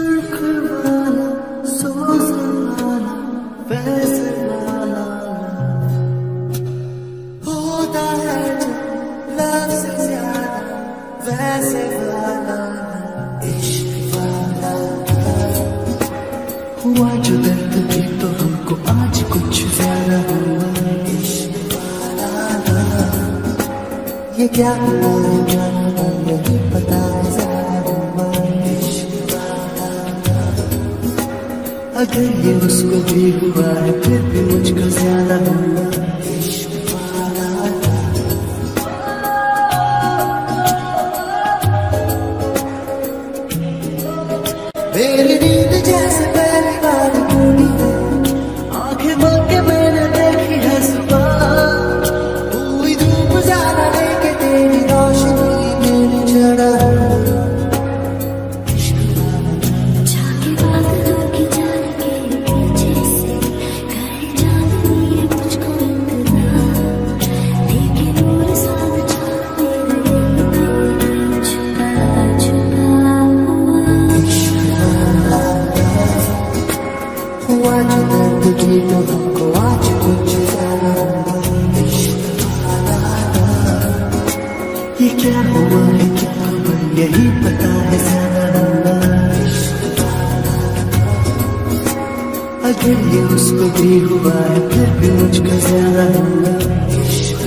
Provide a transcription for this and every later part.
सुर्ख वाला सोच वाला वैसे वाला होता है जो लव से ज्यादा वैसे वाला इश्क वाला हुआ जो दर्द भी तो हमको आज कुछ ज्यादा हुआ इश्क वाला ये क्या हुआ है क्या नहीं पता है ज्यादा हुआ इश्क वाला अगर ये उसको भी हुआ है फिर भी मुझको ज्यादा हुआ इश्क वाला मेरी नींद जैसे पहली बार टूटी है आंखें बंद के मैंने देखी है सुबह पूरी धूप ज्यादा लेके तेरी रोशनी मेरी चढ़ा जाके बादलों की जान के पीछे से करे चांदनी है मुझको इंतजार लेकिन नूर साथ छाने लगे छुपा छुपा हुआ जो दर्द भी तो हमको आज कुछ ज्यादा हुआ इश्क वाला ये क्या हुआ है क्या खबर यही पता है ज्यादा हुआ इश्क वाला अगर ये उसको भी हुआ है फिर भी मुझको ज्यादा हुआ इश्क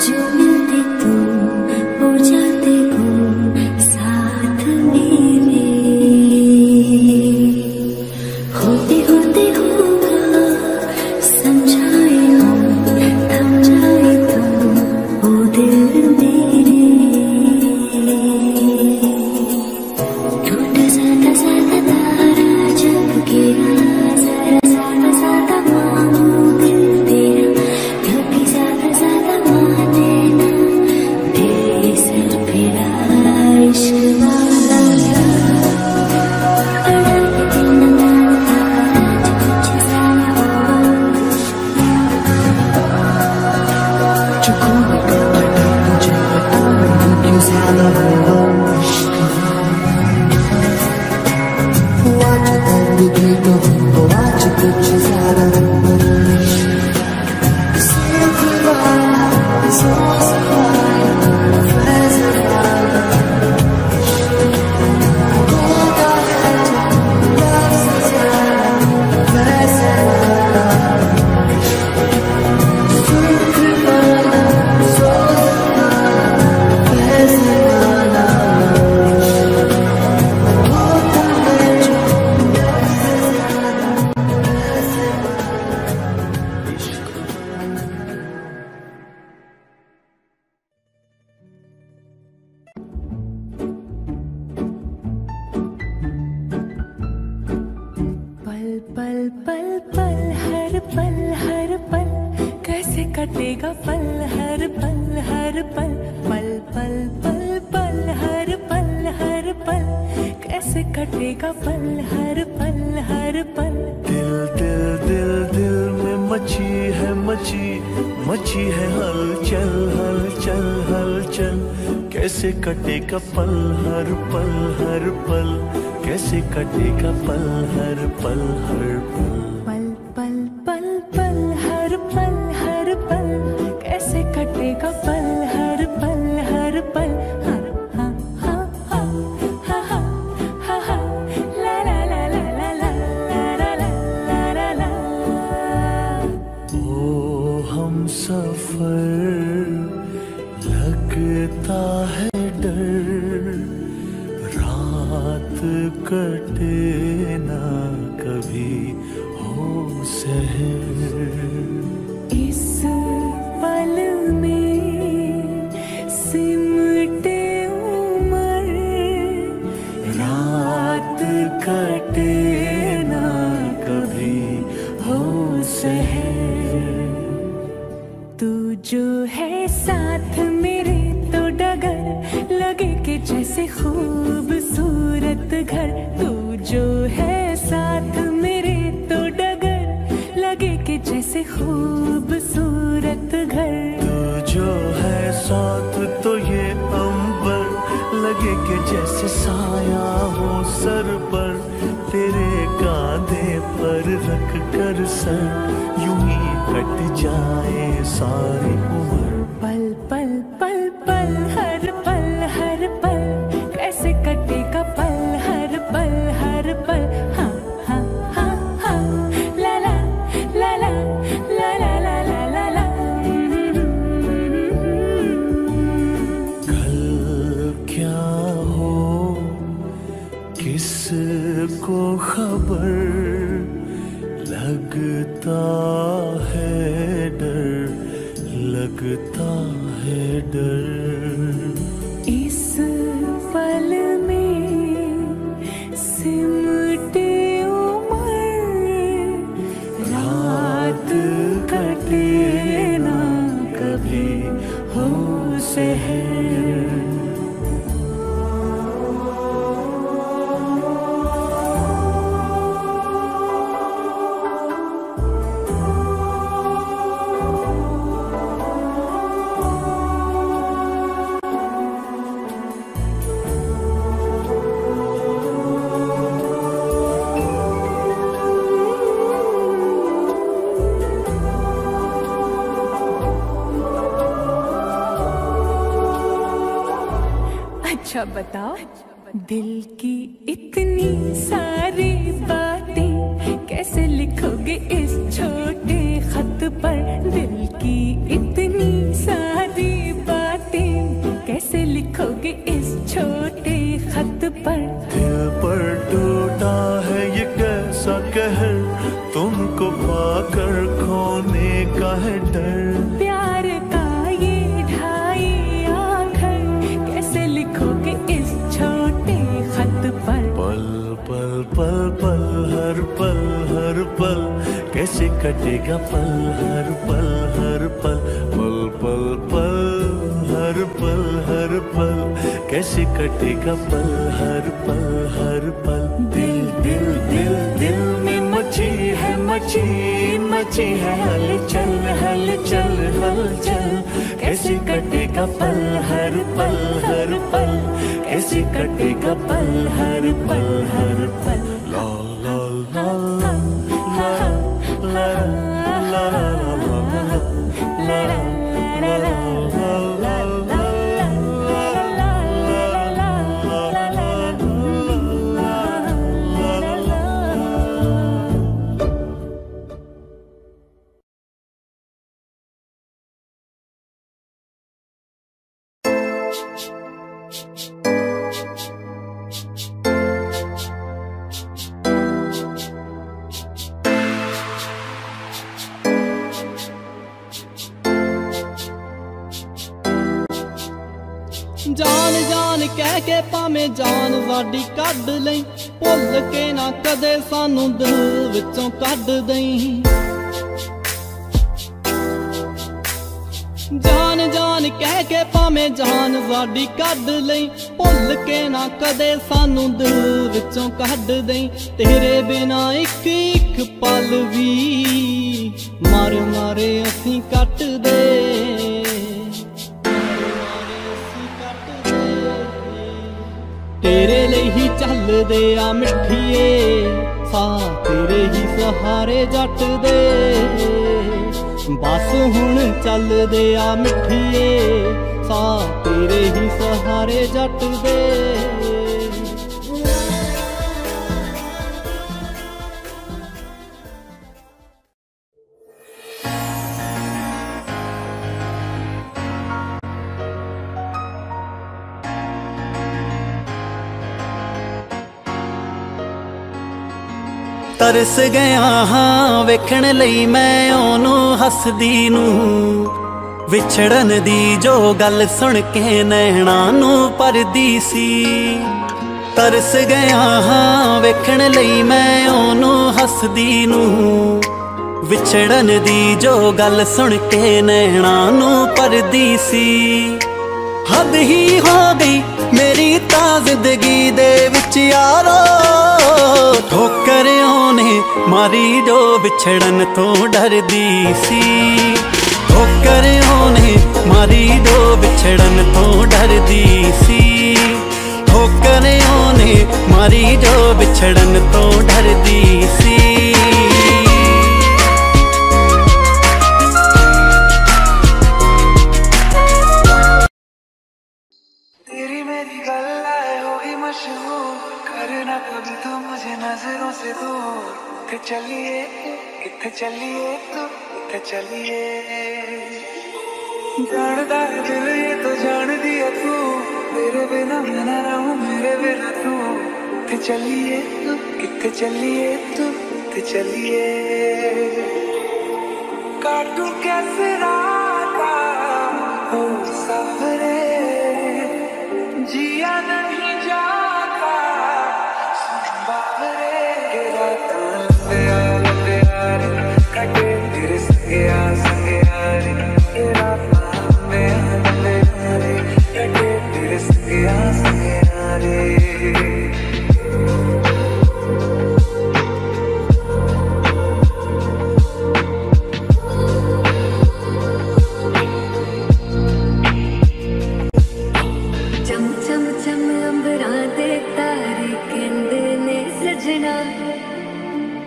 जो मिलते तुम हो जाते गुम साथ मेरे होते होते होगा समझाए हम थम जाए तुम ओ दिल मेरे टूटा साता साता तारा जब गिरा जरा साता साता मानो दिल तेरा कभी ज्यादा ज्यादा माने ना तेरे सर पे इश्क वाला अड़ा के दिल न आज कुछ ज्यादा हुआ जो खोने का पता मुझे पता नहीं क्यों ज्यादा हुआ इश्क हुआ जो दर्द भी तो हमको आज कुछ ज्यादा हुआ सुर्ख वाला सोच वाला वैसे वाला होता है जो लव से ज्यादा वैसे वाला सुर्ख वाला सोच वाला वैसे वाला होता है जो लव से ज्यादा वैसे वाला इश्क पल पल पल पल हर पल कैसे कटेगा पल हर पल पल पल पल पल हर पल कैसे कटेगा पल हर पल दिल दिल दिल दिल में मची है हलचल हलचल हलचल कैसे कटेगा पल हर पल कैसे कटेगा पल हर पल पल पल पल पल हर पल कैसे कटेगा पल हर पल हर हाँ हाँ हाँ हाँ हाँ हाँ हाँ ला ला ला ला ला ला ला ला ला ला ओ हम सफर लगता है डर रात कटे ना कभी हो से शहर। इस पल में सिमटे उम्र, रात कटे ना कभी हो शहर। तू जो है साथ मेरे तो डगर लगे कि जैसे खूबसूरत घर। तू जो है साथ मेरे तो डगर लगे कि जैसे खूबसूरत घर। तू जो है साथ तो ये अंबर लगे कि जैसे साया हो सर पर। तेरे कांधे पर रख कर सर यूं ही कट जाए सारी उम्र। पल पल पल पल हर पल हर पल कैसे कटेगा पल हर पल हर पल। हाँ हाँ हाँ हाँ ला ला ला ला ला ला ला ला ला ला। कल क्या हो किसको खबर, लगता है डर, लगता है डर। इस पल में सिमटे उम्र, रात कटे ना कभी हो शहर। अच्छा बताओ, दिल की इतनी सारी बातें कैसे लिखोगे इस छोटे खत पर। दिल की इतनी सारी बातें कैसे लिखोगे इस छोटे खत पर। दिल पर टूटा है ये कैसा कहर, तुमको पाकर खोने का है डर। प्यार का ये ढाई आखर कैसे लिखोगे इस छोटे खत पर। पल पल पल पल हर पल हर पल कैसे कटेगा पल हर पल हर पल। पल पल पल हर पल हर पल कैसे कटेगा पल हर पल हर पल। दिल दिल दिल दिल में मची है हलचल हलचल हलचल। कैसे कटेगा पल हर पल हर पल, कैसे कटेगा पल हर पल हर पल। ला ला ला ला ला ला ला ला ला ला। जान जान कह के भाਵੇਂ जान साडी कढ लई, भुल के ना कदे सानू दिल विचों कढ दई। जान जान कह के भाਵੇਂ जान साडी कढ लई, भुल के ना कदे सानू दिल विचों कढ दई। तेरे बिना एक एक पल भी मर मारे असीं कट दे। तेरे लिए ही चलदे आ मिठिए, सा तेरे ही सहारे जट दे। बस हुण चलदे आ मिठिए, सा तेरे ही सहारे जट दे। तरस गया हाँ वेखण लई मैं ओनू हसदी नू विछड़न दी जो गल सुन के नैणा नू परदी सी। तरस गया हाँ वेखण लई मैं ओनू हसदी नू विछड़न दी जो गल सुन के नैणा नू परदी सी। हद ही हो गई मेरी ता जिंदगी दे विच यारो ठोकर ओने मारी जो विछड़न तो डरदी सी। ठोकर ओने मारी जो विछड़न तो डरदी सी। ठोकर ओने मारी जो विछड़न तो डरदी सी। तेरी मेरी गल्लाए होगी मशहूर, करना कभी तो मुझे नजरों से दूर। किथे चलिए किथे चलिए तू किथे चलिए, जानदा है दिल ये तो जान दिया तू, मेरे बिना मैं ना रहूं मेरे बिना तू। किथे चलिए तू किथे चलिए तू किथे चलिए, काटूं कैसे राता हो सफरे, जिया नहीं जाता बाहरे के रातां लंबे यारे कटे तेरे संगे यारे के रातां लंबे यारे कटे तेरे संगे यारे।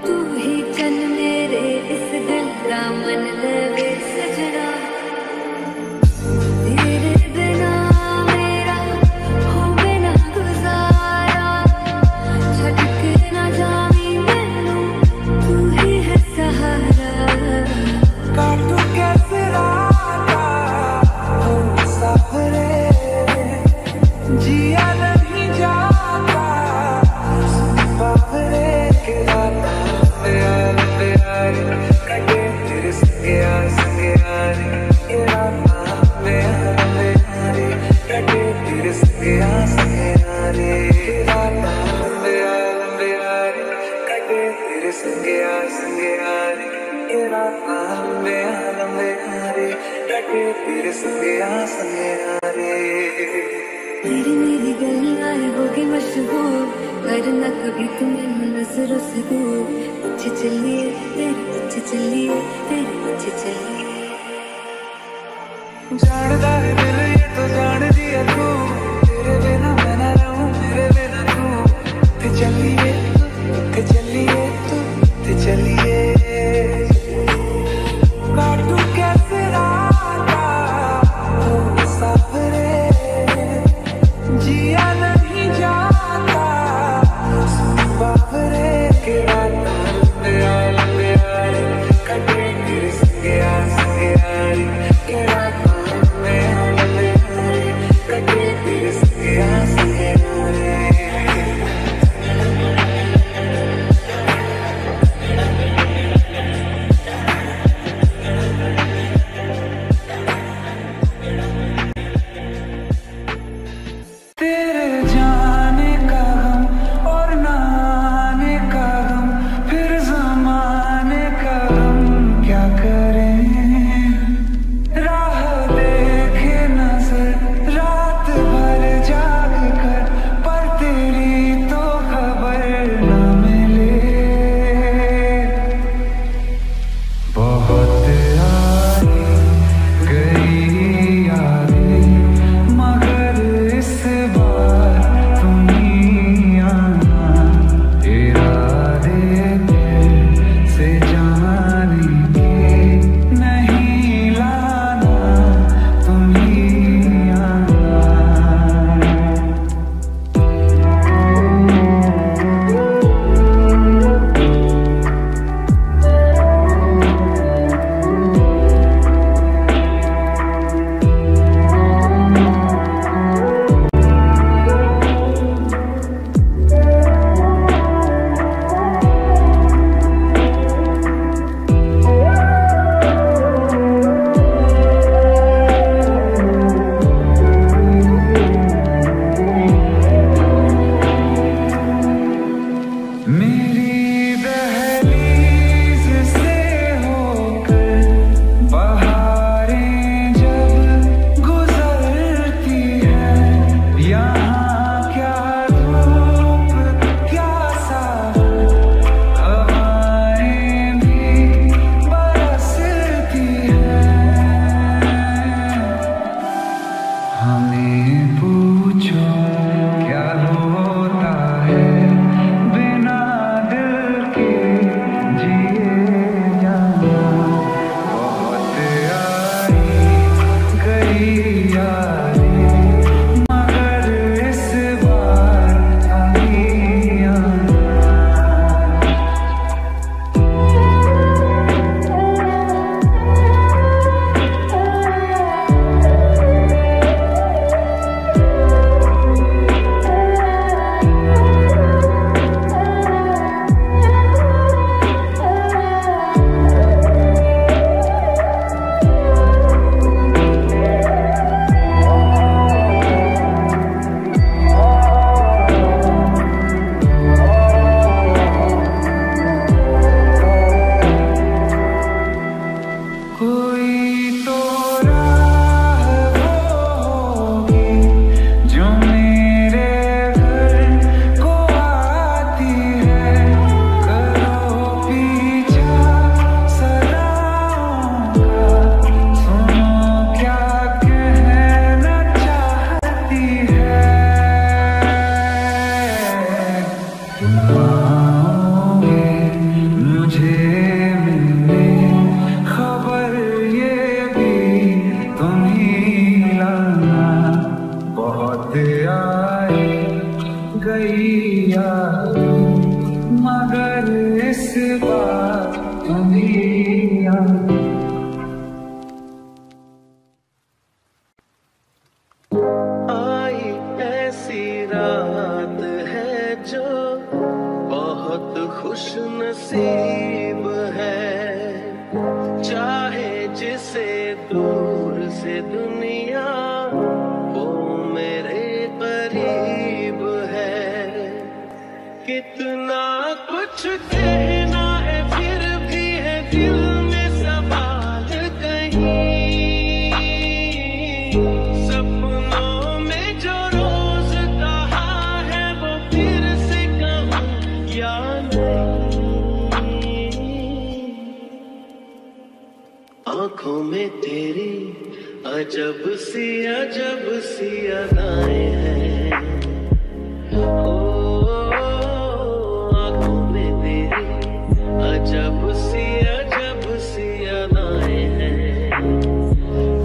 तू ही चन मेरे इस दिल का मन लगे सजना, तेरे बिना मेरा हो बिना गुजारा, छट के ना जावी मैनू तू ही है सहारा। काटूं कैसे राता हो सफरे, जिया नहीं जाता बाहरे के रातां लंबे यारे कटे तेरे संगे यारे के रातां लंबे यारे कटे तेरे संगे यारे। रातां लंबे यारे कटे तेरे संगे यारे के रातां लंबे यारे कटे तेरे संगे यारे। तेरी मेरी गल्लाएं होगी मशहूर, करना कभी तुम नजरों से दूर। पीछे चलिए तेरे पीछे चलिए तेरे पीछे चलिए, जानदा है दिल ये तो जान दिया तू, तेरे बिना मैं ना रहूं मेरे बिना तू। किथे चलिए किथे चलिए तू किथे चलिए, काटूं कैसे राता हो सफरे, जिया नहीं जाता बाहरे के रातां लंबे यारे कटे तेरे संगे यारे के रातां लंबे यारे कटे तेरे संगे यारे। से दूर से दुनिया वो मेरे करीब है। कितना कुछ कहना है फिर भी है दिल में सवाल कहीं। सपनों में जो रोज कहा है वो फिर से कहूं या नहीं। आंखों में तेरी अजब सी अदाएं हैं। आंखों में तेरी अजब सी अदाएं हैं।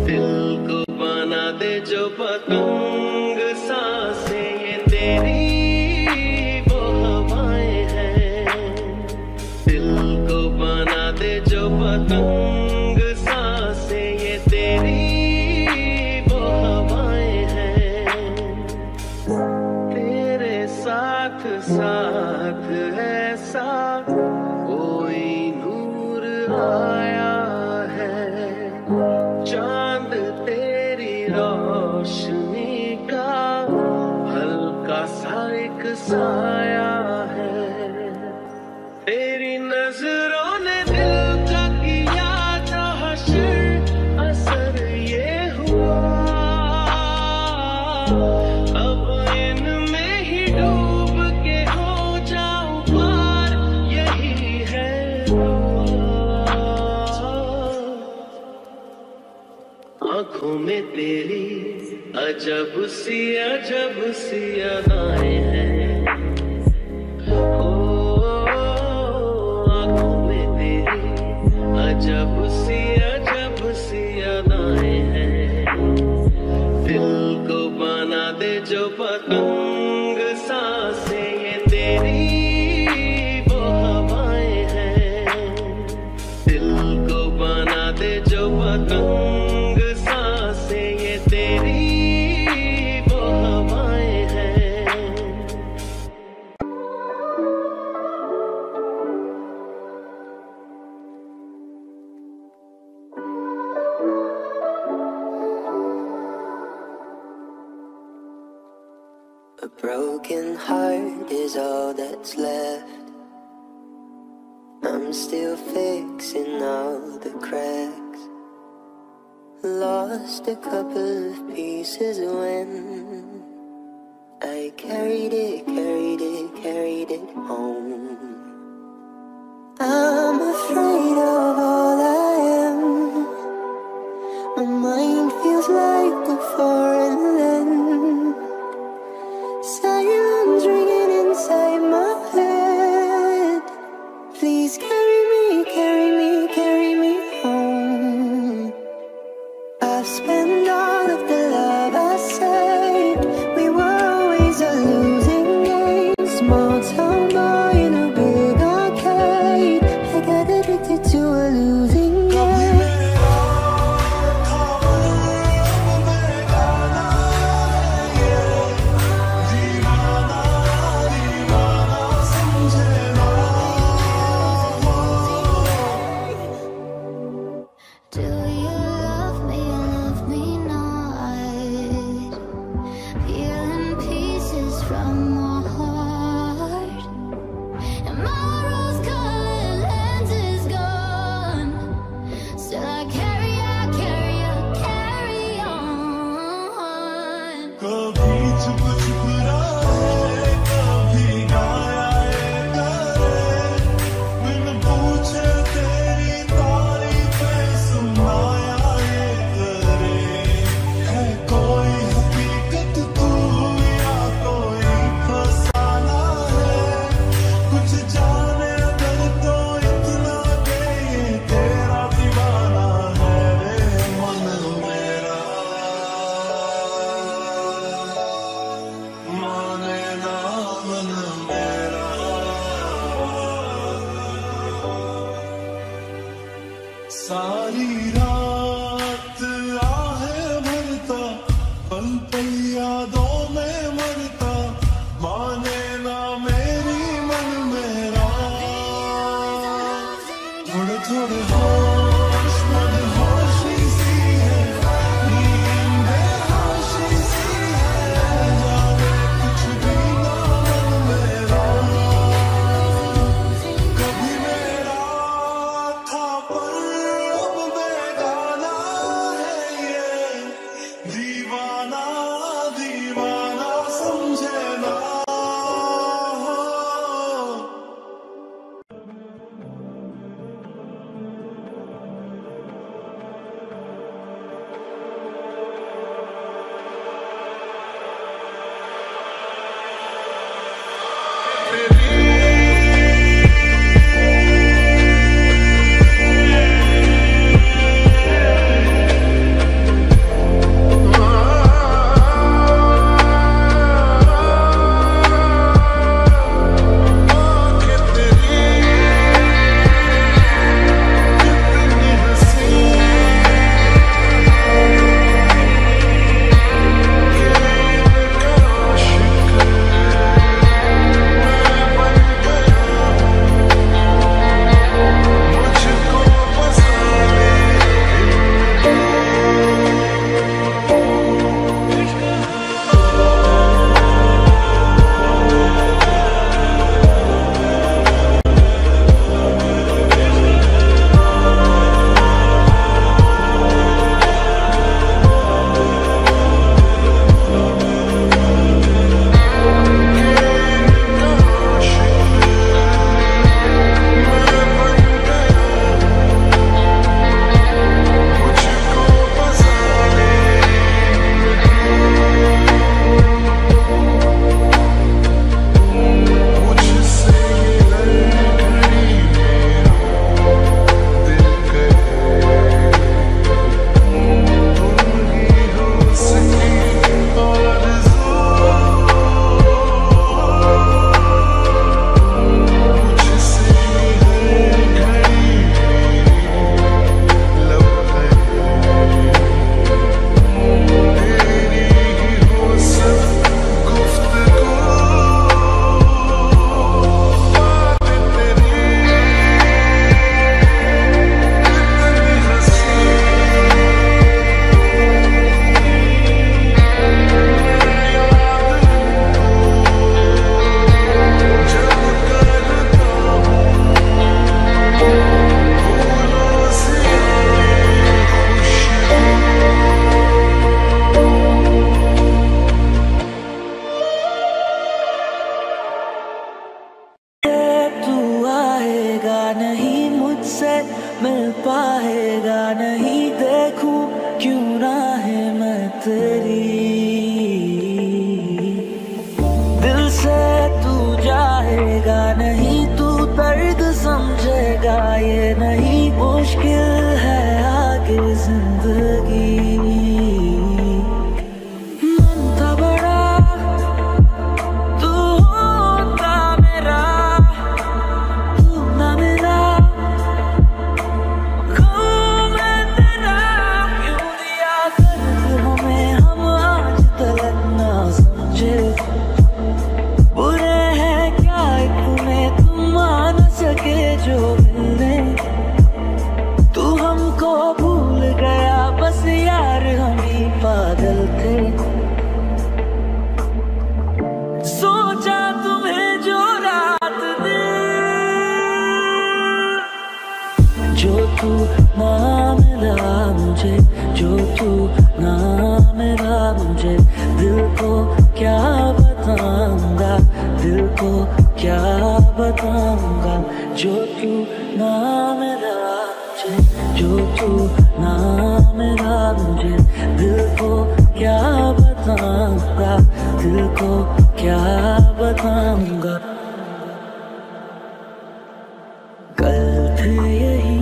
दिल को बना दे जो पतंग सांसें ये तेरी वो हवाएं हैं। दिल को बना दे जो पतंग सांसें ये तेरी वो हवाएं हैं। तेरे साथ साथ ऐसा कोई नूर आया है। चांद तेरी रोशनी का हल्का सा एक साया है। तेरी नजरों ने दिल का किया जो हश्र असर ये हुआ। अब इनमें ही डूब के हो जाऊं पार यही है दुआ। आंखों में तेरी अजब सी अदाएं हैं। आंखों में तेरी अजब सी अदाएं हैं। दिल को बना दे जो पतंग सांसें ये तेरी वो हवाएं हैं। दिल को बना दे जो पतंग सांसें ये तेरी वो हवाएं हैं। A broken heart is all that's left. I'm still fixing all the cracks. Lost a couple of pieces when I carried it home. I'm afraid of all I am. My mind feels like a foreign land. Silence ringing inside my head. Please carry me home. I've spent all of the love I saved. We were always a losing game. Small town boy in a big arcade. I got addicted to a losing game. Do you love me not? Peeling pieces from my heart. And my rose-colored lens is gone. Still I carry on. कभी चुप चुप रहे, कभी गाया ये करे। बिन पूछे तेरी तारीफें सुनाया ये करे। है कोई हकीकत तू या कोई फसाना है। कुछ जाने अगर तो इतना के ये तेरा दीवाना है रे मन मेरा। माने ना मन मेरा। सारी रात आहे भरता, पल पल यादों में मरता। माने ना मेरी मन मेरा। थोड़े थोड़े होश मदहोशी जाएगा नहीं, देखूं क्यों राहें मैं तेरी। दिल से तू जाएगा नहीं, तू दर्द समझेगा ये नहीं, मुश्किल है आगे जिंदगी। मन था बड़ा तू होता मेरा, तू ना मेरा गम मैं तेरा। क्यों दिया दर्द हमें हम आज तलक ना समझे, बुरे हैं क्या इतने तुम मान सके जो मिलने। तू हमको भूल गया बस यार हम ही पागल थे। सोचा तुम्हें जो रात दे, जो तू ना मिला मुझे, जो तू ना मिला मुझे। दिल को क्या बताऊंगा, दिल को क्या बताऊंगा। जो तू ना मिला मुझे, जो तू ना मिला मुझे। दिल को क्या बताऊंगा, दिल को क्या बताऊंगा। कल थे यही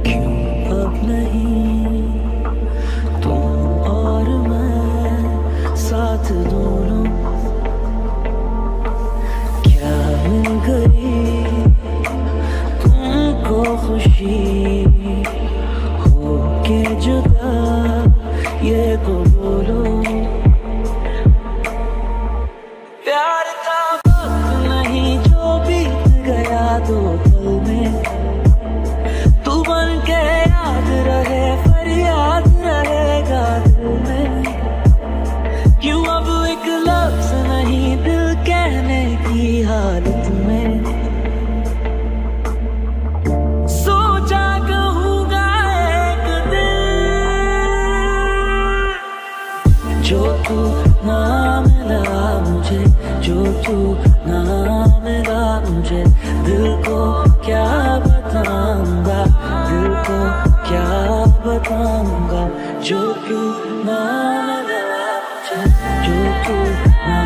क्यों अब नहीं, तुम और मैं साथ दोनों। क्या मिल गई तुमको खुशी हो के जुदा, ये तो बोलो। प्यार का वक्त नहीं जो बीत गया दो पल में, तू बन के याद रहे फरियाद रहेगा दिल में। क्यों अब एक लफ्ज नहीं दिल कहने की हालत में। सोचा कहूँगा एक दिन, जो तू ना मिला मुझे, जो तू ना मिला मुझे। दिल को क्या बताऊंगा, दिल को क्या बताऊंगा। जो तू ना मिला मुझे, जो तू ना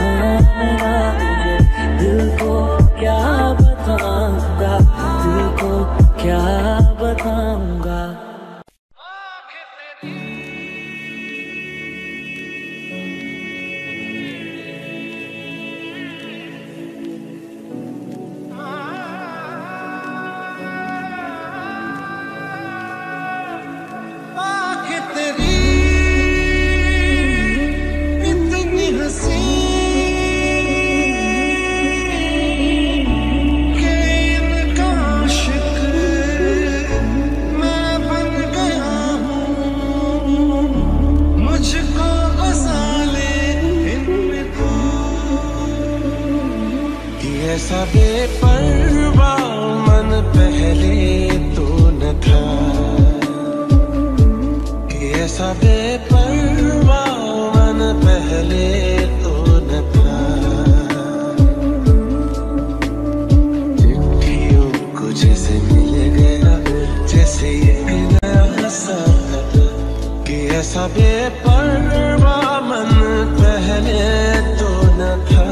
मिला मुझे। दिल को क्या बताऊंगा, दिल को क्या बताऊंगा। ऐसा बेपरवाह मन पहले तो न था, ऐसा बेपरवाह मन पहले तो न था। चिट्ठियों को जैसे मिल गया जैसे एक नया सफर, कि ऐसा बेपरवाह मन पहले तो न था।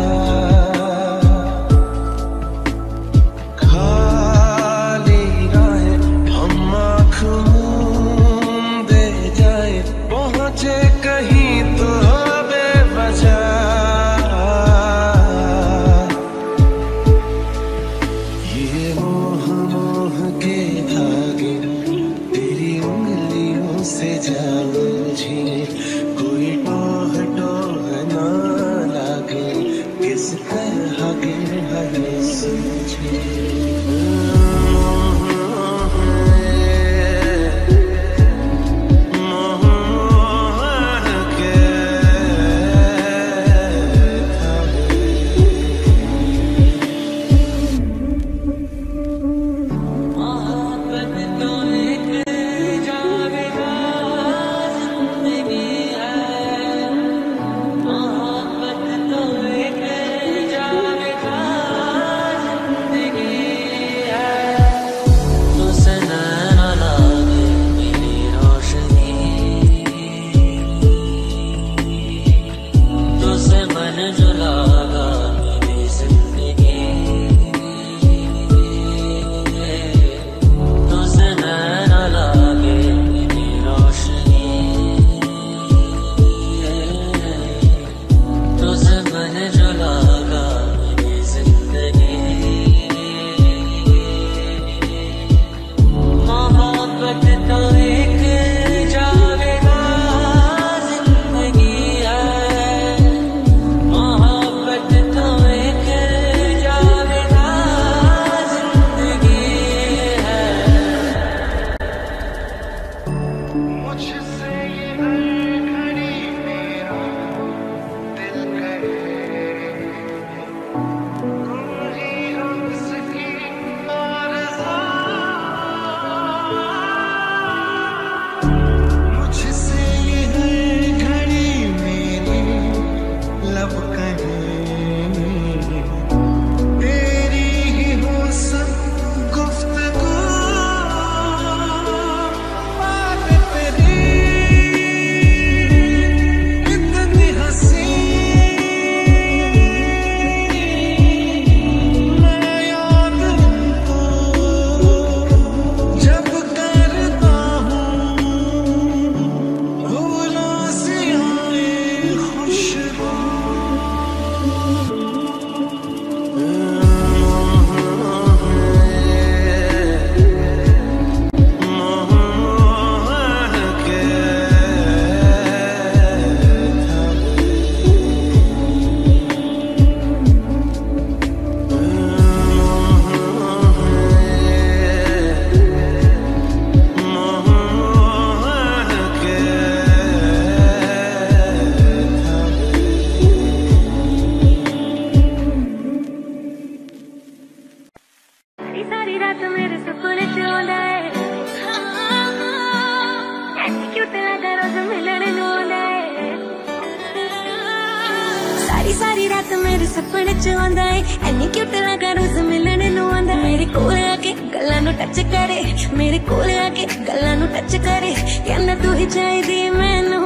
सारी रात मेरे सपने च आंदा है एनी क्यूट लगा रोज मिलने नु आंदा मेरे कोल आके गल्लां नु टच करे मेरे कोल आके गल्लां नु टच करे कहंदा तू ही चाहिदी मैनू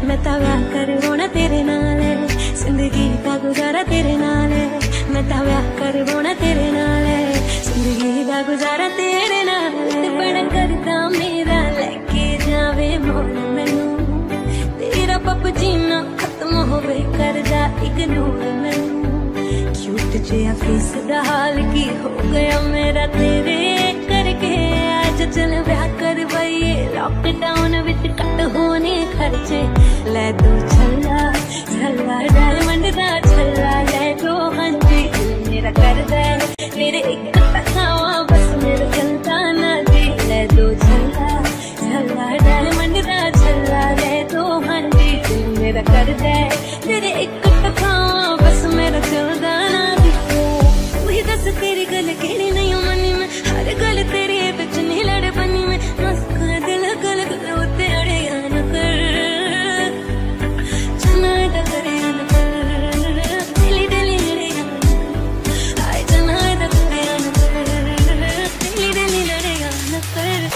मैं तां व्याह करवाना तेरे नाल जिंदगी दा गुजारा तेरे नाल मैं तां व्याह करवाना तेरे नाल जिंदगी दा गुजारा तेरे नाल बड़ा करदा मेरा लेके जावे मोल मैनू तेरा पप जीना खत्म होवे करदा इग्नोर मैनू क्यूट जिहा फेस दा हाल की हो गया मेरा तेरे करके आज चल ब्याह करवाइए लॉकडाउन विच कट होने खर्चे ले दो छल्ला छल्ला डायमंड दा छल्ला ले दो हंजी मेरा करदा मेरे एक तखावा बस मेरा चलता ना जी ले दो छल्ला छल्ला डायमंड दा छल्ला ले दो हंजी मेरा करदा तेरे एक तखावा बस मेरा चलता ना जी वही दस तेरी गल केड़ी नहीं मनी में हर गल तेरे बिच नहीं लड़ बनी में मस्क दिल गल गल उते अड़े न कर जना दा करे न कर दिली दिली लड़े आए जना दा करे न कर दिली दिली लड़े न कर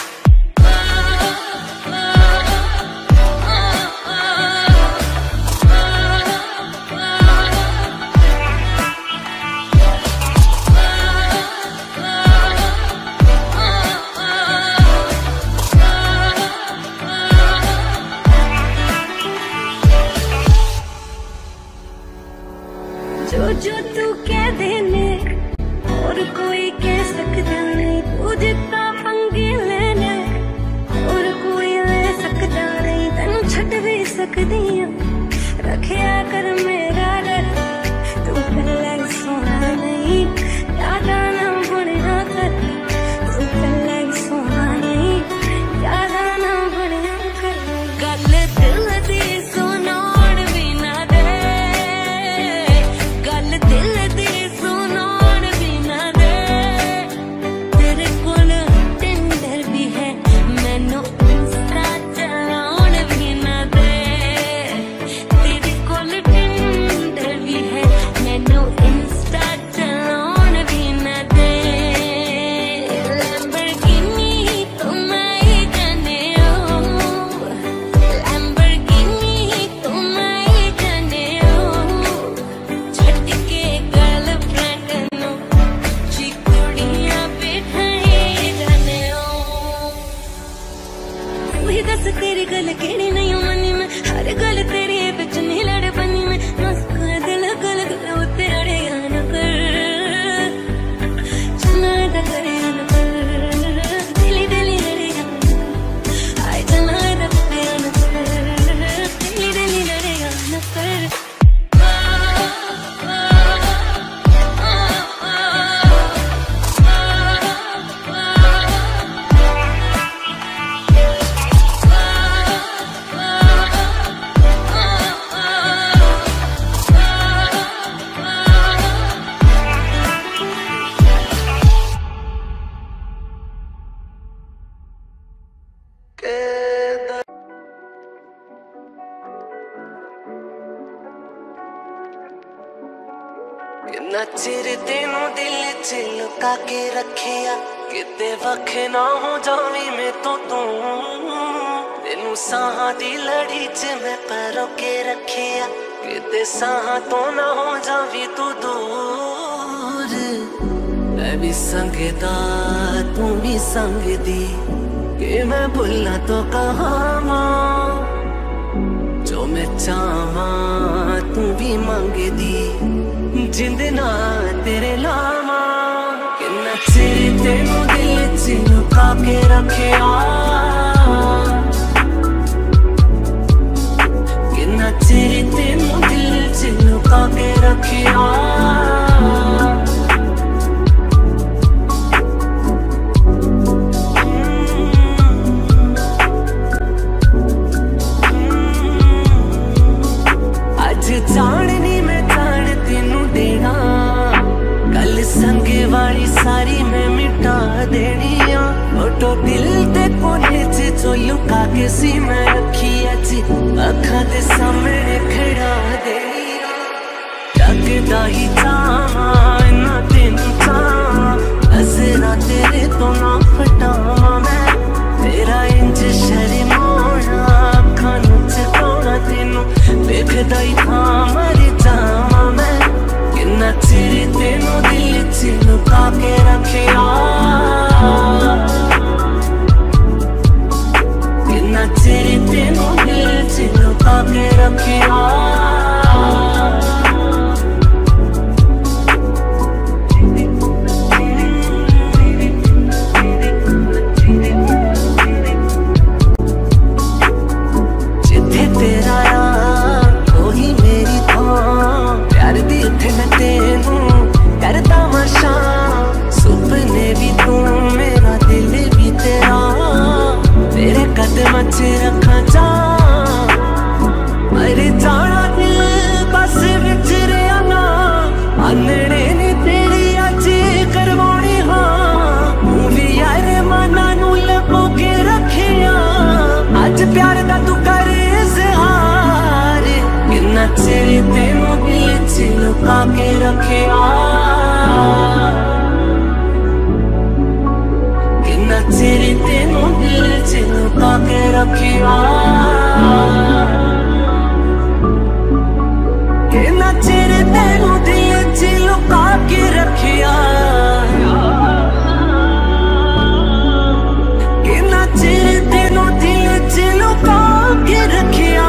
जो तू कह देने और कोई कह सकता नहीं तू जितना पंगे लेने और कोई ले सकता नहीं तेनू छड़ भी सकदी रखिया कर मेरा डर तू पहले सोना नहीं यादा ना बनया कर तू पहले सोना नहीं यादा ना बनया कर गल दिल दी सुनाण भी ना दे गल दिल दी सुनाण भी ना दे तेरे कोल टिंडर भी है मैनू इंस्टा चलाउण भी ना दे तेरे कोल टिंडर भी है मैनू इंस्टा चलाउण भी ना दे लैम्बोर्गिनी तो मैं ही जाने लैम्बोर्गिनी तो मैं ही जाने छड़ के गर्लफ्रेंड नु चिकुड़ियां बैठाई जाने वही दस तेरी गल केड़ी नहीं मनी में हर गल तेरी बिच नहीं लड़ बनी में मस्क दिल गल गल उते अड़े न कर जना दा करे न कर दिली दिली लड़े आए जना दा करे न कर दिली दिली लड़े न कर किन्ना चिर तेनू दिल च लुका के रखिया किते वखे ना हो जावी मैं तो तू तेनू साहां दी लड़ी च मैं परो के रखिया किते साहां तो ना हो जावी तू दूर मैं भी संगदा तू भी संगदी कि मैं भुलना तो कहां जो मैं चाहवा तू भी मंगदी जिंद ना तेरे लामा किन्ना चिर तेनू दिल च लुका के रखिया किन्ना चिर तेनू दिल च लुका के रखिया जाननी मैं जान तेनू देना गल संगे वाली सारी मैं मिटा देनी फोटो दिल ते कोने च जो लुका के सी मैं रखी अज अखा दे सामने खड़ा देनी जगदा ही चावा ना तेनू चावा नजरा तेरे तो ना हटावा मैं तेरा इंज शर्माना अखा नू चुकाना तेनू देखदा ही था मर जावा मैं किन्ना चिर तेनू दिल च लुका के रखिया किन्ना चिर तेनू दिल च लुका के रखिया मच रखा जा मरे जाना दिल बस विच रहना आनने ने तेरी अज करवानी हाँ भी यार मना नू लपो के रखिया अज प्यार दा तू कर इज़हार किन्ना चिर तेनू दिल च लुका के रखिया किन्ना चिर तेनू दिल च लुका के रखिया किन्ना चिर तेनू दिल च लुका के रखिया किन्ना चिर तेनू दिल च लुका के रखिया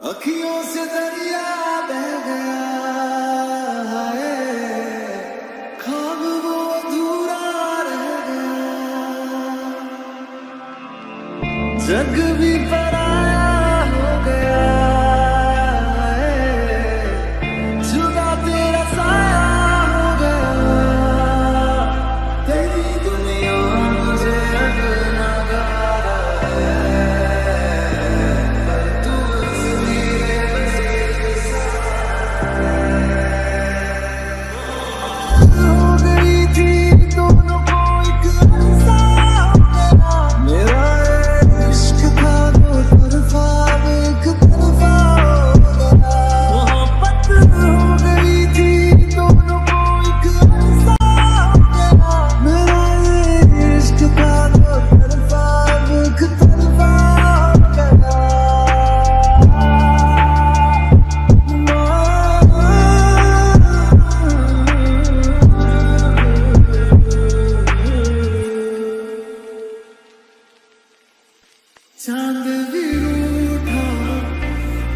अखियों से दरिया बह गया है, ख्वाब वो अधूरा रह गया, जग भी पराया हो गया है, जुदा तेरा साया हो गया, तेरी दुनिया मुझे अब नगारा है, पर तू हो गई थी दोनों को एक ऐसा मेरा इश्क था दो तरफा एक तरफा हो गया, मोहब्बत हो गई थी दोनों को एक ऐसा मेरा इश्क था दो तरफा एक तरफा हो गया। चांद भी रूठा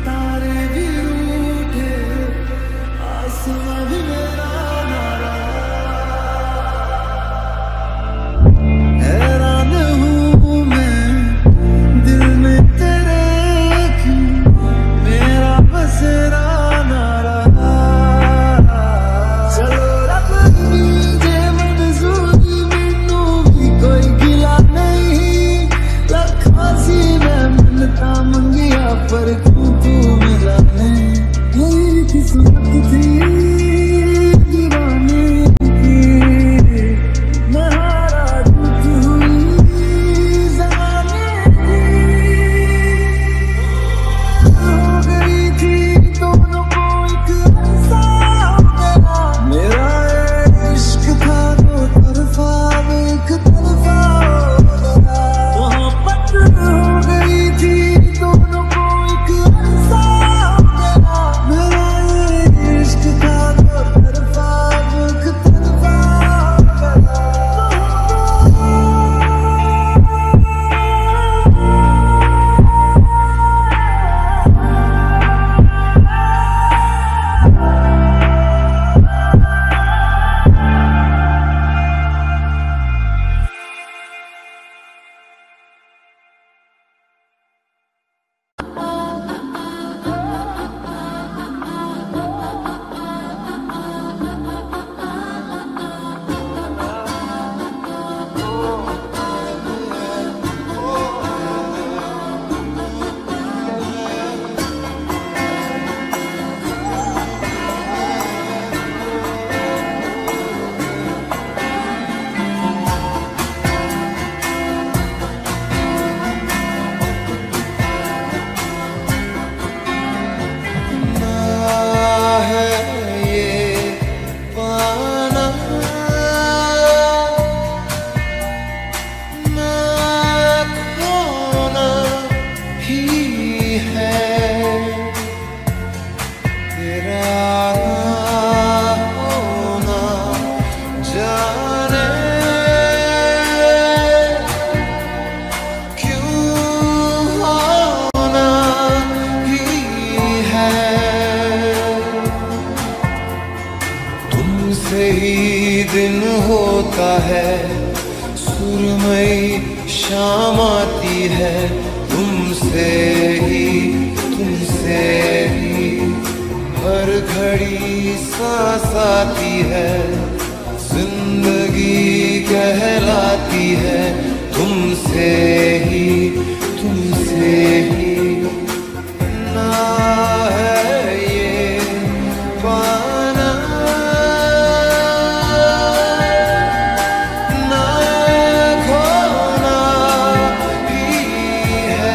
तारे भी रूठे आसमां भी मेरा नारा, हैरान हूँ मैं दिल में तेरे क्यों मेरा बसेरा नारा, चलो रब दीजे मंजूरी मैनू भी कोई गिला नहीं, लखा सी मैं मिलता मंगिया पर क्यों तू मिला नहीं, यही किस्मत थी दीवाने की, मैं हारा जीत हुई ज़माने की, हो गई थी दोनों को एक ऐसा मेरा इश्क था दो तरफा एक तरफा हो गया, मोहब्बत हो गई थी दोनों को एक ऐसा मेरा इश्क था दो तरफा एक तरफा हो गया। तुमसे ही दिन होता है, सुरमई शाम आती है, तुमसे ही हर घड़ी सांस आती है, जिंदगी कहलाती है, तुमसे ही ना है ये पाना ना खोना ही है,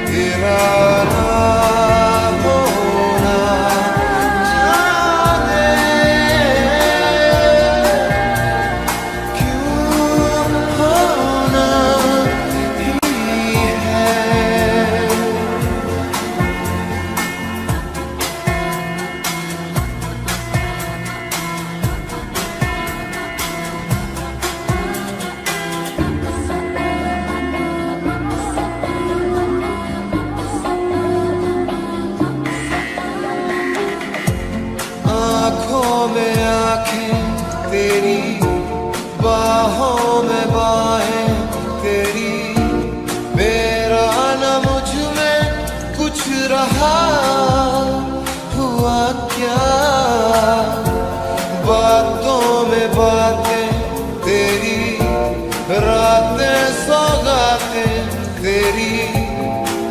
तेरा ना होना जाने क्यों होना हुआ क्या, बातों में बातें तेरी, रातें सौगातें तेरी,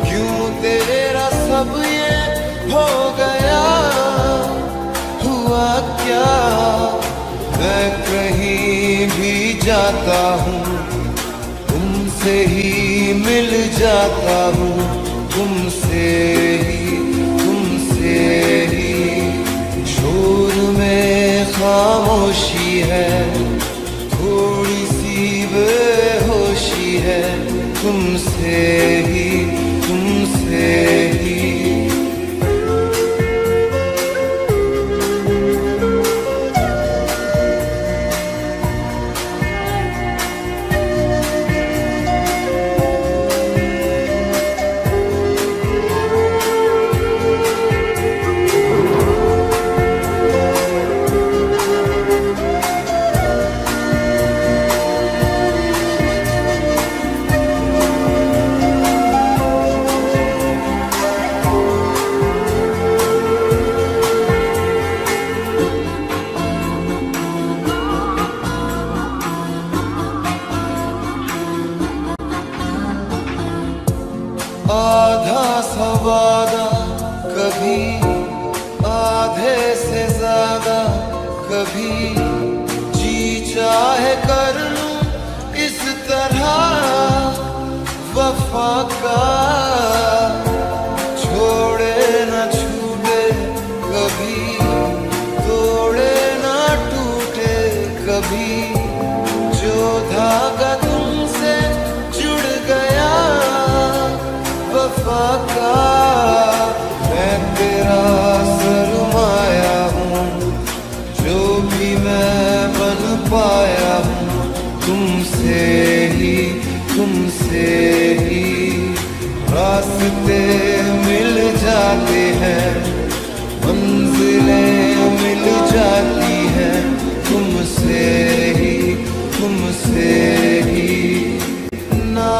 क्यों तेरा सब ये हो गया। हुआ क्या, मैं कहीं भी जाता हूँ तुमसे ही मिल जाता हूँ, तुमसे ही शोर में खामोशी है, थोड़ी सी बेहोशी है, तुमसे ही आधा सा वादा, कभी आधे से ज्यादा, कभी जी चाहे कर लूं इस तरह वफा का, छोड़े न छूटे कभी, तोड़े न टूटे कभी, जो धागा तुमसे जुड़ गया वफा का, मैं तेरा सरमाया हूँ, जो भी मैं बन पाया हूँ, तुमसे ही रास्ते मिल जाते हैं, मंजिलें मिल जाती हैं, तुमसे ही ना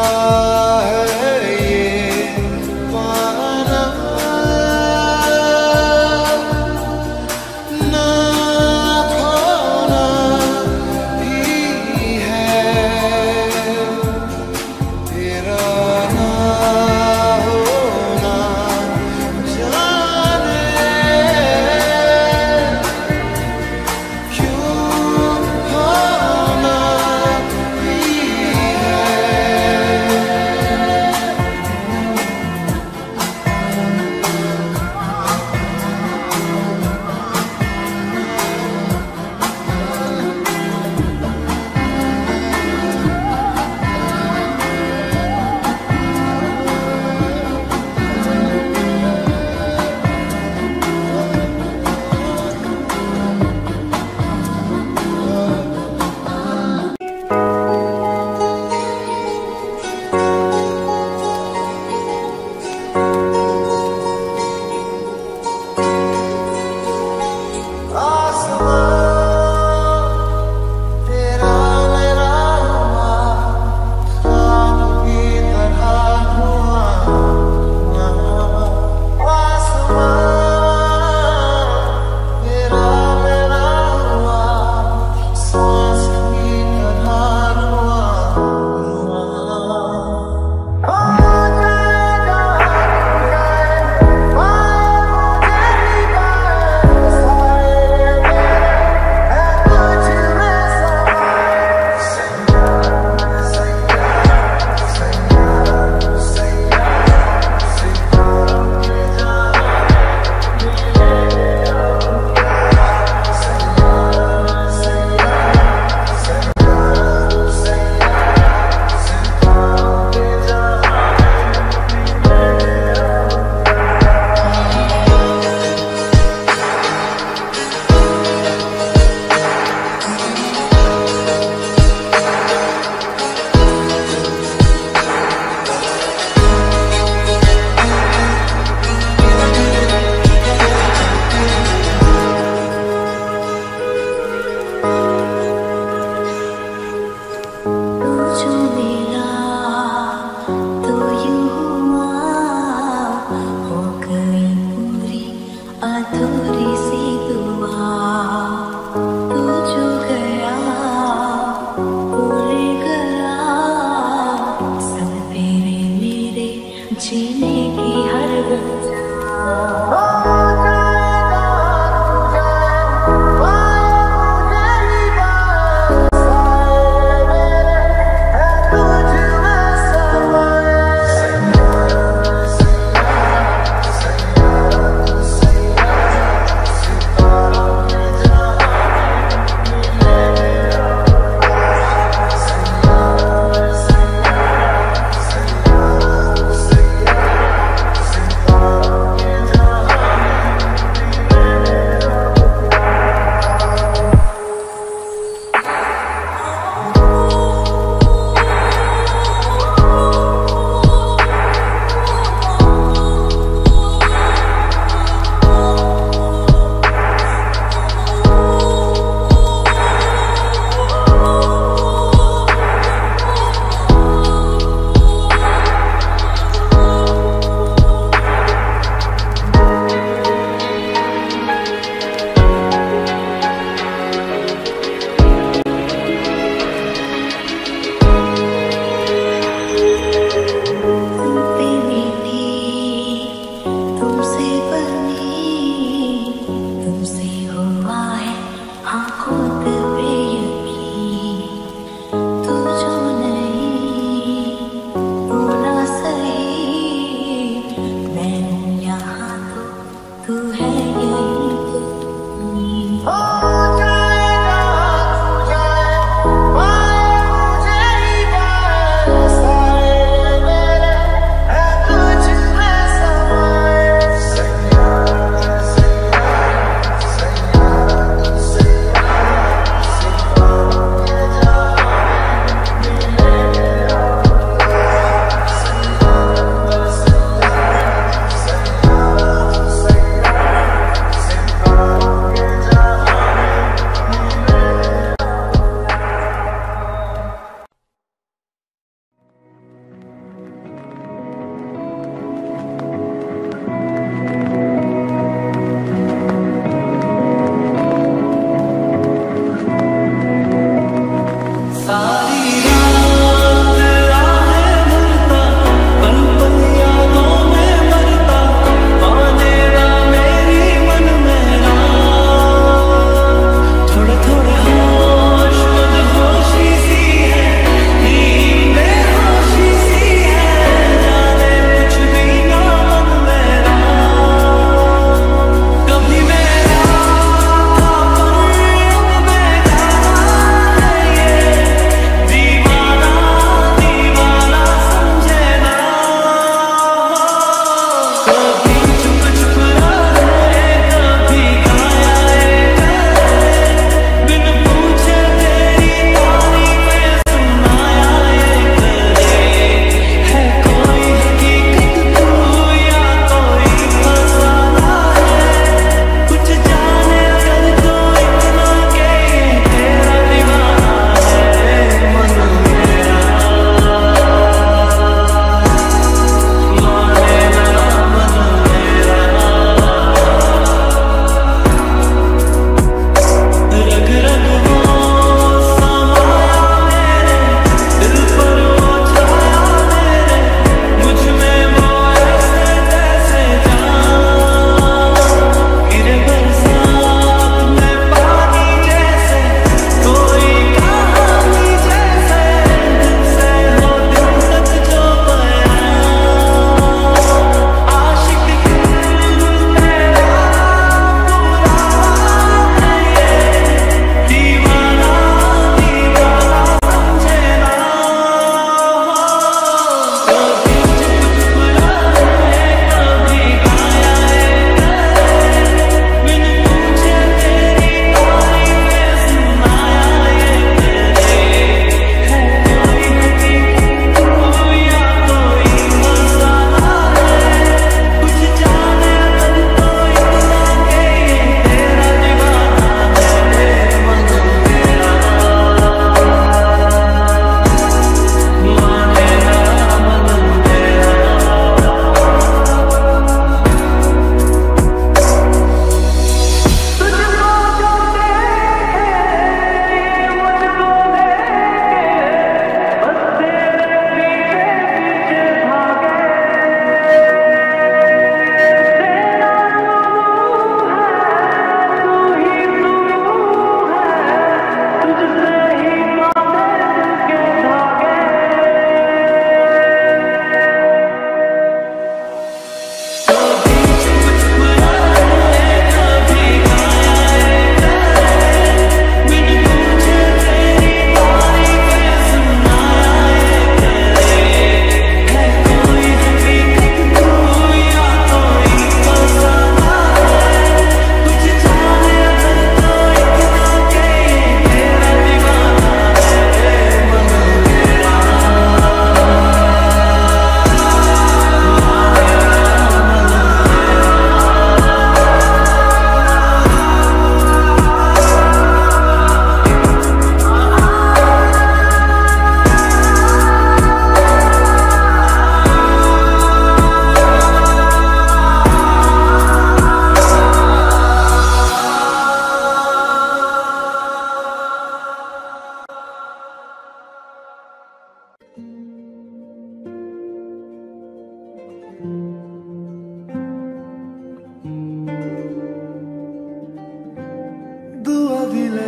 जीने की हर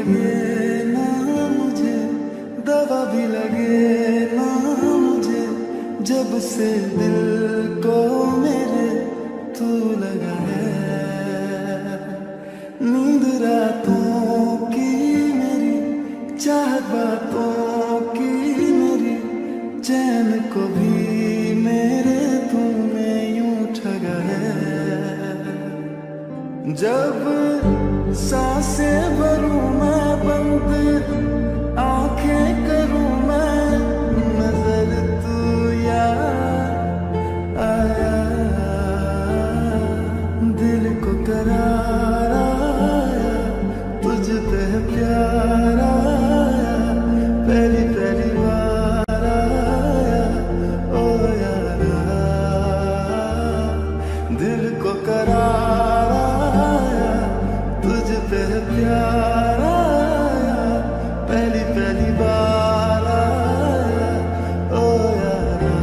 लगे ना मुझे, दवा भी लगे ना मुझे, जब से दिल को मेरे तू लगा है। नींद रातों की मेरी, चाहत बातों की मेरी, चैन को भी मेरे तूने यूं ठगा है। जब सांसें भरूं मैं बंद, आंखें करूं मैं, नजर तू याद आया, दिल को करार आया, तुझ पे प्यार आया, पहली पहली बार आया, ओ यारा, दिल को करार आया, तुझ पे प्यार आया, पहली पहली बार आया, ओ यारा।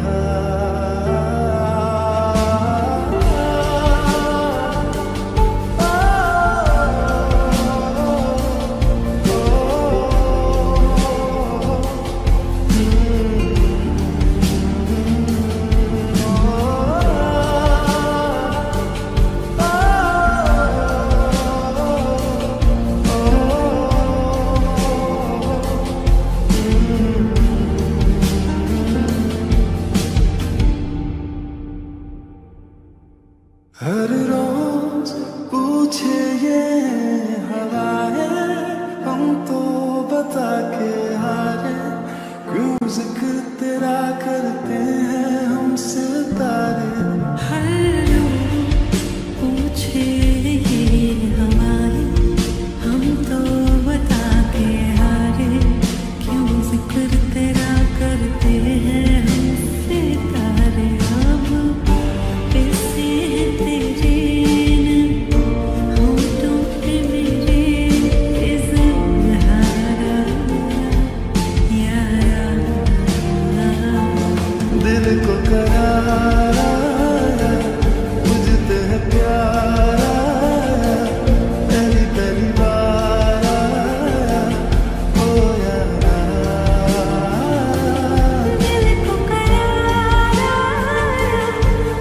हर रोज पूछे ये हवाएं, हम तो बता के हारे, क्यों जिक्र तेरा करते हैं हम सितारे। हर रोज पूछे ये हवाएं, हम तो बता के हारे, क्यों जिक्र तेरा करते हैं हम सितारे। अब कैसे तेरे होठों पे मेरे इज़हारा यारा, दिल को करार आया, तुझ पे प्यार आया, पहली पहली बार आया, ओ यारा, दिल को करार आया,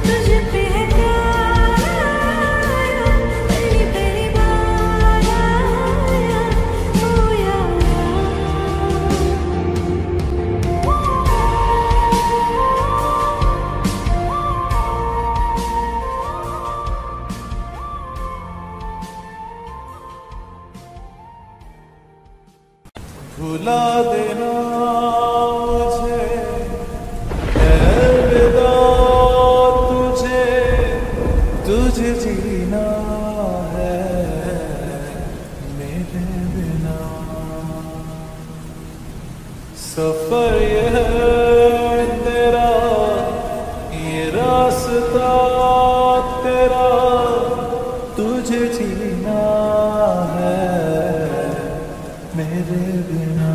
तुझ पे प्यार आया, पहली पहली बार आया, ओ यारा। भुला देना मुझे, अलविदा तुझे, तुझे जीना है मेरे बिना। सफर ये है तेरा, ये रास्ता तेरा, तुझे जीना है मेरे बिना।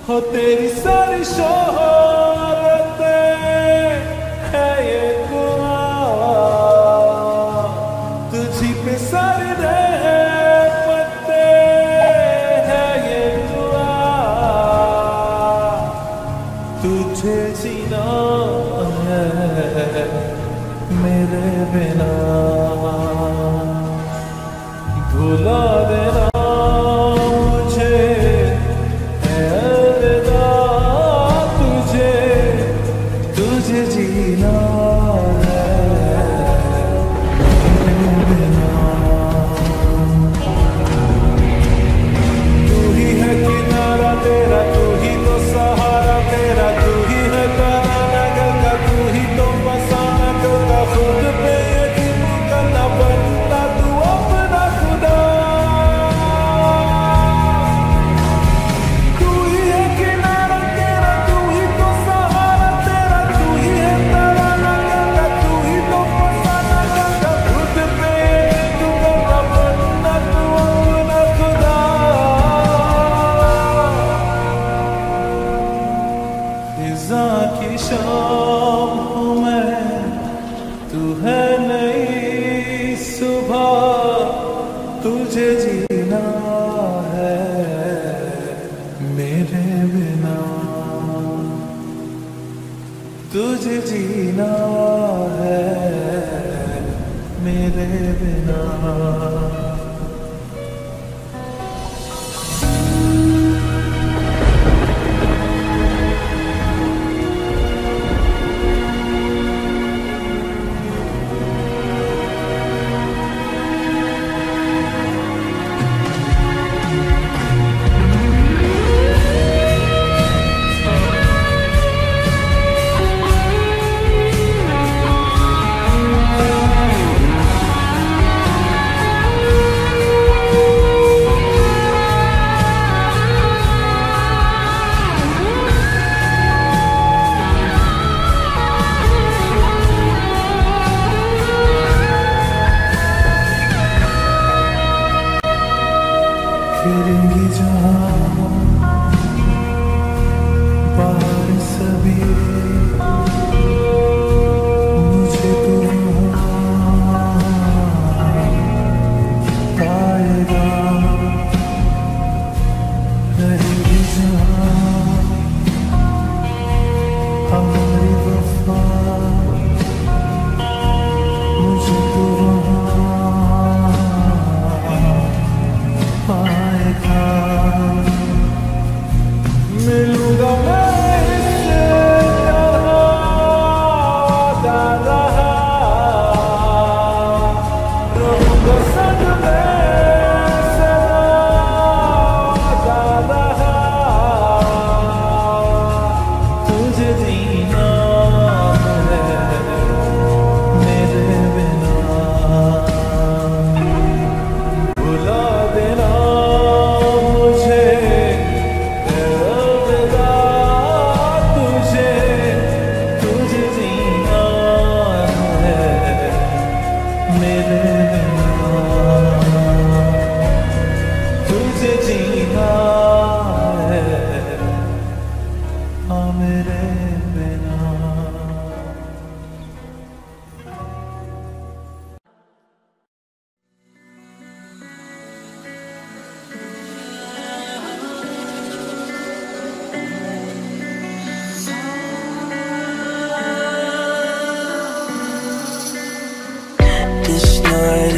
हो तेरी सारी शोहरतें है ये दुआ, तुझी पे सारी रहमतें है ये दुआ, तुझे जीना है मेरे बिना। भुला देना मुझे, अलविदा तुझे, तुझे जीना है मेरे बिना। तू ही है किनारा तेरा, तू ही तो सहारा तेरा, तू ही है तारा का, तू ही तो फसाना का, खुद पे यकीन करना बनता तू अपना खुदा। तू ही है किनारा तेरा, तू ही तो सहारा तेरा, तू ही है तारा का, तू ही तो फसाना का, खुद पे यकीन करना बनता तू अपना खुदा। फिजा की शाम हूँ मैं, तू है नई सुबह, तुझे जी तुझे जीना है मेरे बिना। फिरेंगी जहाँ बाहर सभी मुझे तो पाएगा। रहेगी जहाँ हमारी वफा मुझे तो मिलूंगा मैं इससे रहा रहूंगा संग में सदा रहा। तुझे जीना है मेरे बिना। भुला देना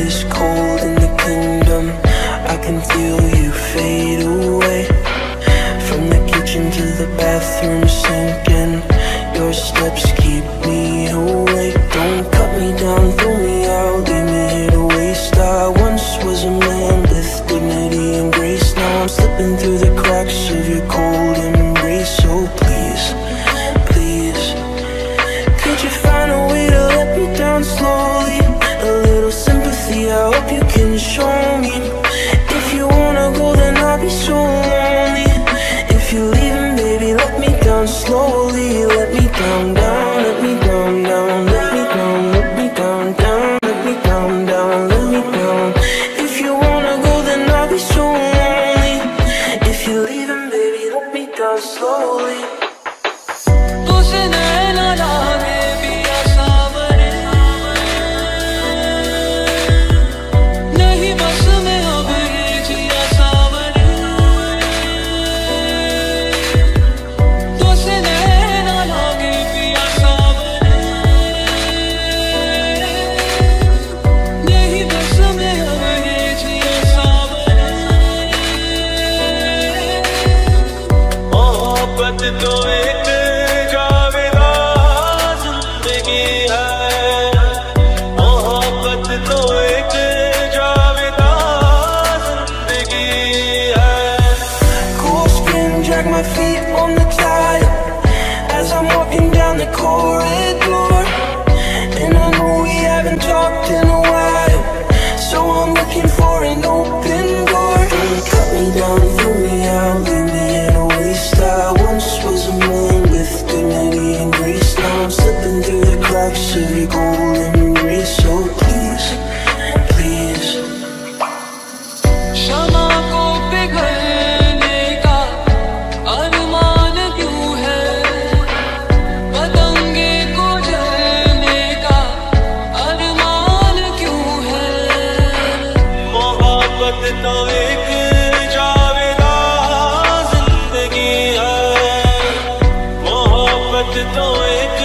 It's cold in the kingdom. I can feel you fade away. From the kitchen to the bathroom sinking. Your steps keep me awake. Don't cut me down, throw me out, leave me here to waste. I once was a man with dignity and grace. Now I'm slipping through the cracks of your cold embrace. So please, please, could you find a way to let me down slowly? A little sympathy, I hope you can show me. If you wanna go, then I'll be so lonely. If you're leaving, baby, let me down slowly. Let me down, down, let me down, down, let me down, let me down, down, let me down, down, let me down. If you wanna go, then I'll be so lonely. If you're leaving, baby, let me down slowly. तो एक जावेदा जिंदगी है, मोहब्बत तो एक जावेदा जिंदगी है। Cool skin, drag my feet on the tile as I'm walking down the corridor. And I know we haven't talked in a while, so I'm looking for an open door. Don't cut me down, throw me out, leave me in a waste. I once was a man with dignity and grace. Now I'm slipping through the cracks of your golden embrace. So please, please. शमा को पिघलने का अरमान क्यों है, पतंगे को जलने का अरमान क्यों है। मोहब्बत तो एक जावेदा जिंदगी है, मोहब्बत तो एक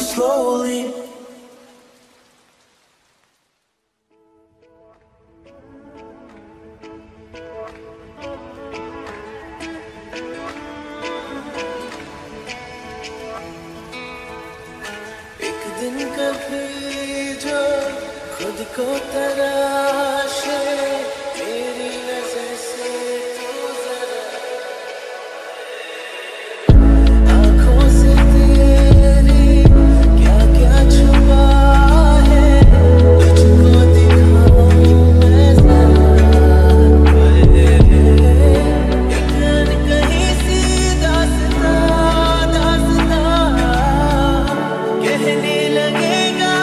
slowly. एक दिन कभी जो खुद को तराशे मेरी नजर से तू जरा आंखों से तेरी क्या क्या छुपा है तुझको दिखाऊं मैं जरा एक अनकही सी दास्तां कहने लगेगा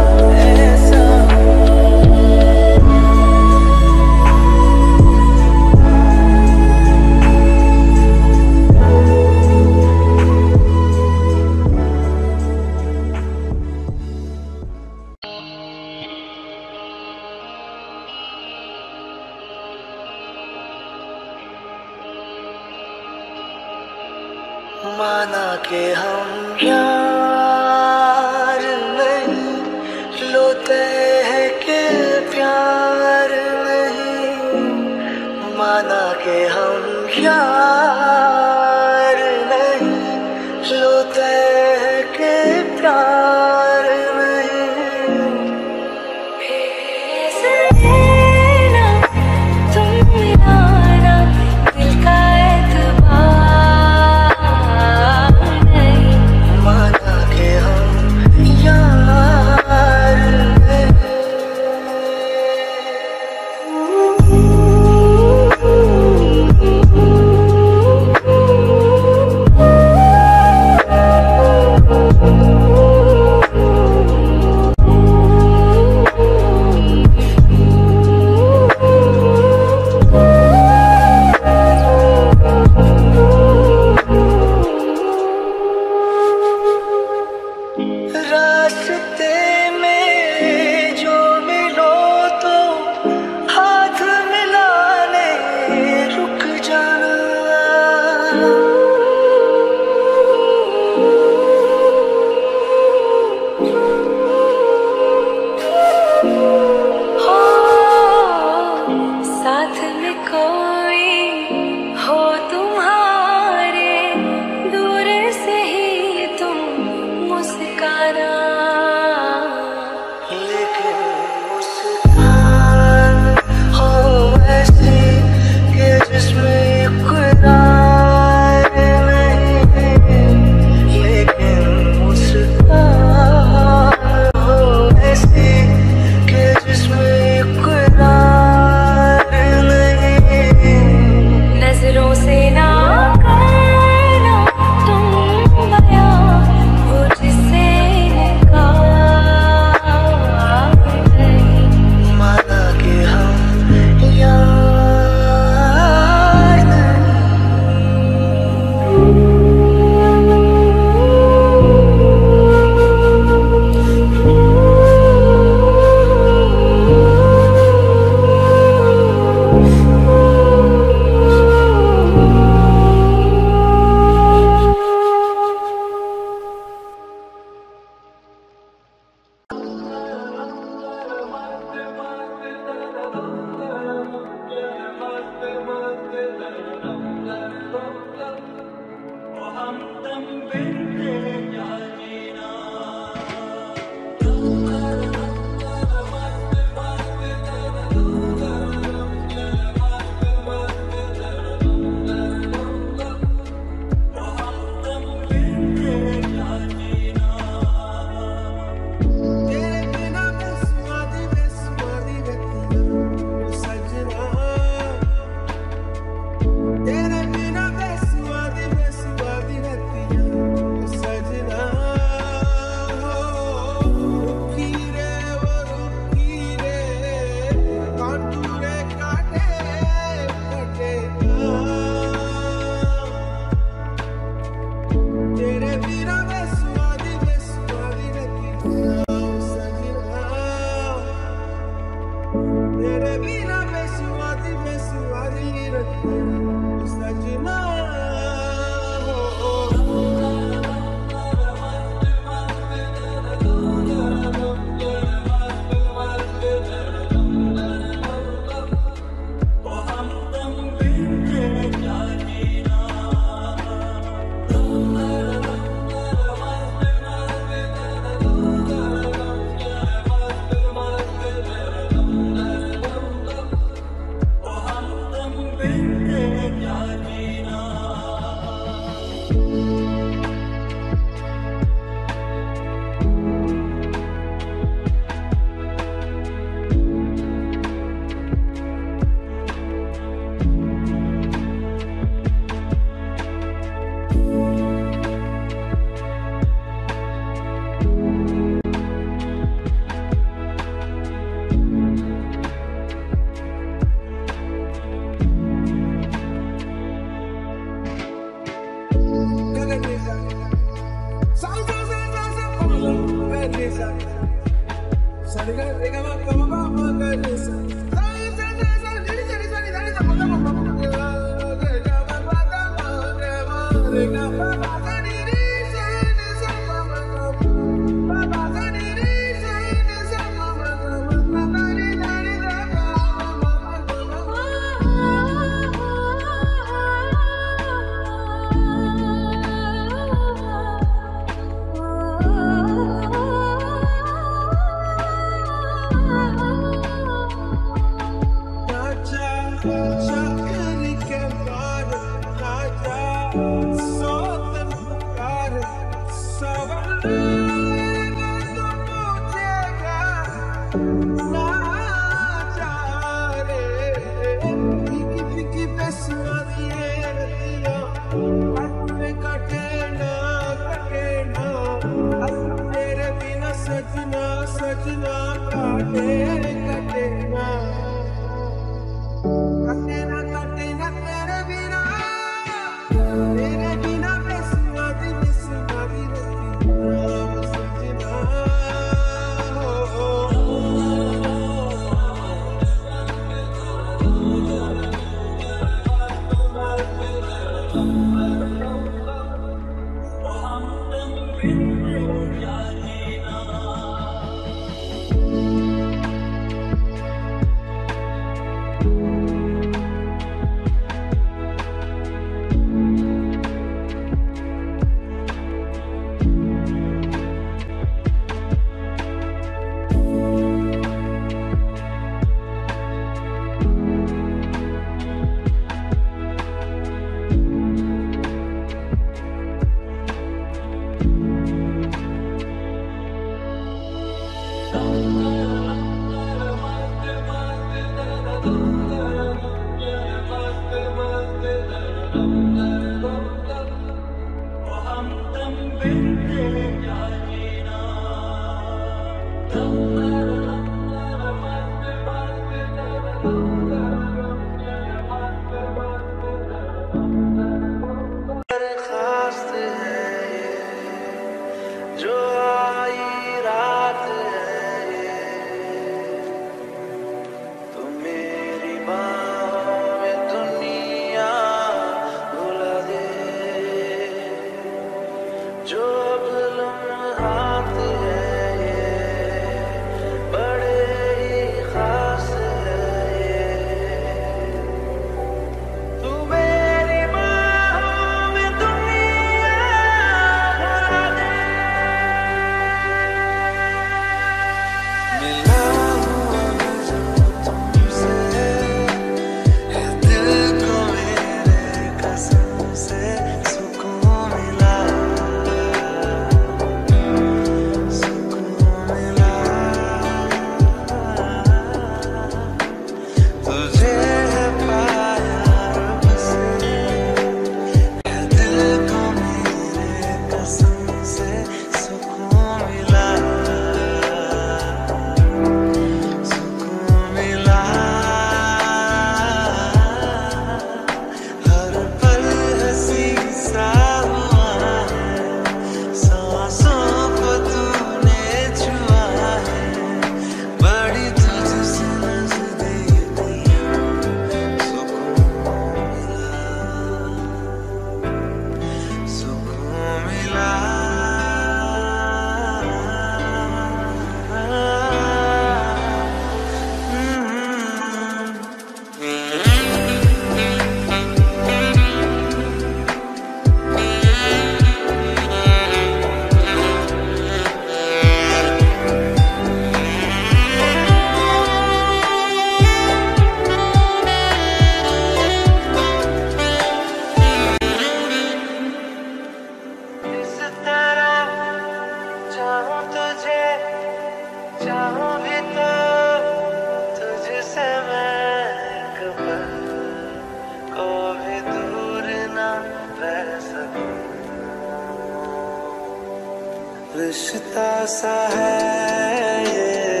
रिश्ता सा है ये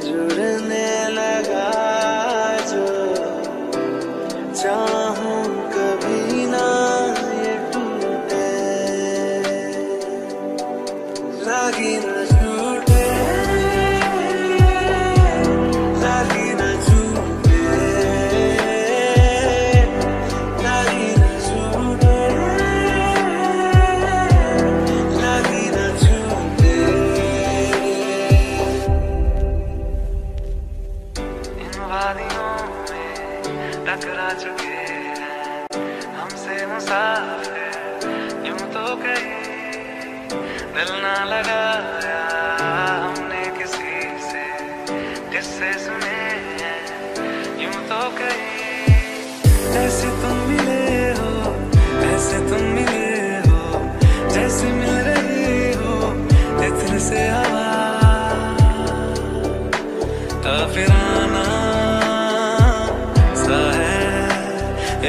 जुड़ने लगा जो चाहूं कभी ना ये टूटे। लागी न झूठे, लागी न झूठे, लागी न झूठे, लागी न झूठे। इन वादियों में टकरा चुके हैं हमसे मुसाफिर, यूं तो कहीं दिल ना लगाया हमने किसी से, जिससे सुने हैं यूं तो कहीं। ऐसे तुम मिले हो, ऐसे तुम मिले हो, जैसे मिल रही हो इत्र से हवा, काफिराना सा है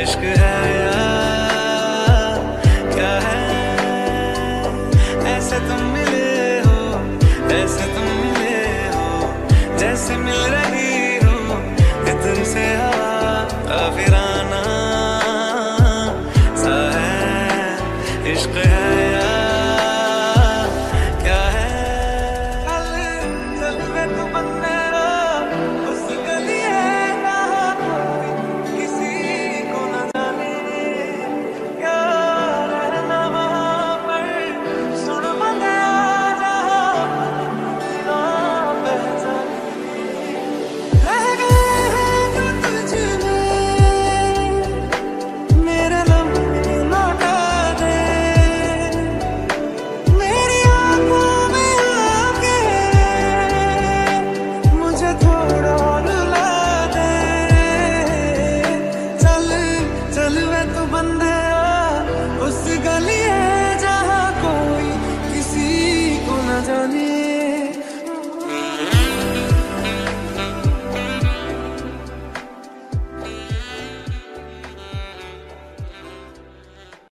इश्क है या क्या है। ऐसे तुम मिले हो, ऐसे तुम मिले हो, जैसे मिल रही हो इत्र से हवा, काफिराना सा है इश्क है या क्या है। चल वे तू बंदे रो उस गली है ना कोई किसी को न जाने, क्या रहना वहाँ पर सुन बंदे आजा बिना पहचाने। रह गए हैं जो तुझ में मेरे लम्हे लौटा दे, मेरी आंखों में आके मुझे थोड़ा रुला दे। चल चल वे तू बंदे उस गली है जहाँ कोई किसी को न जाने।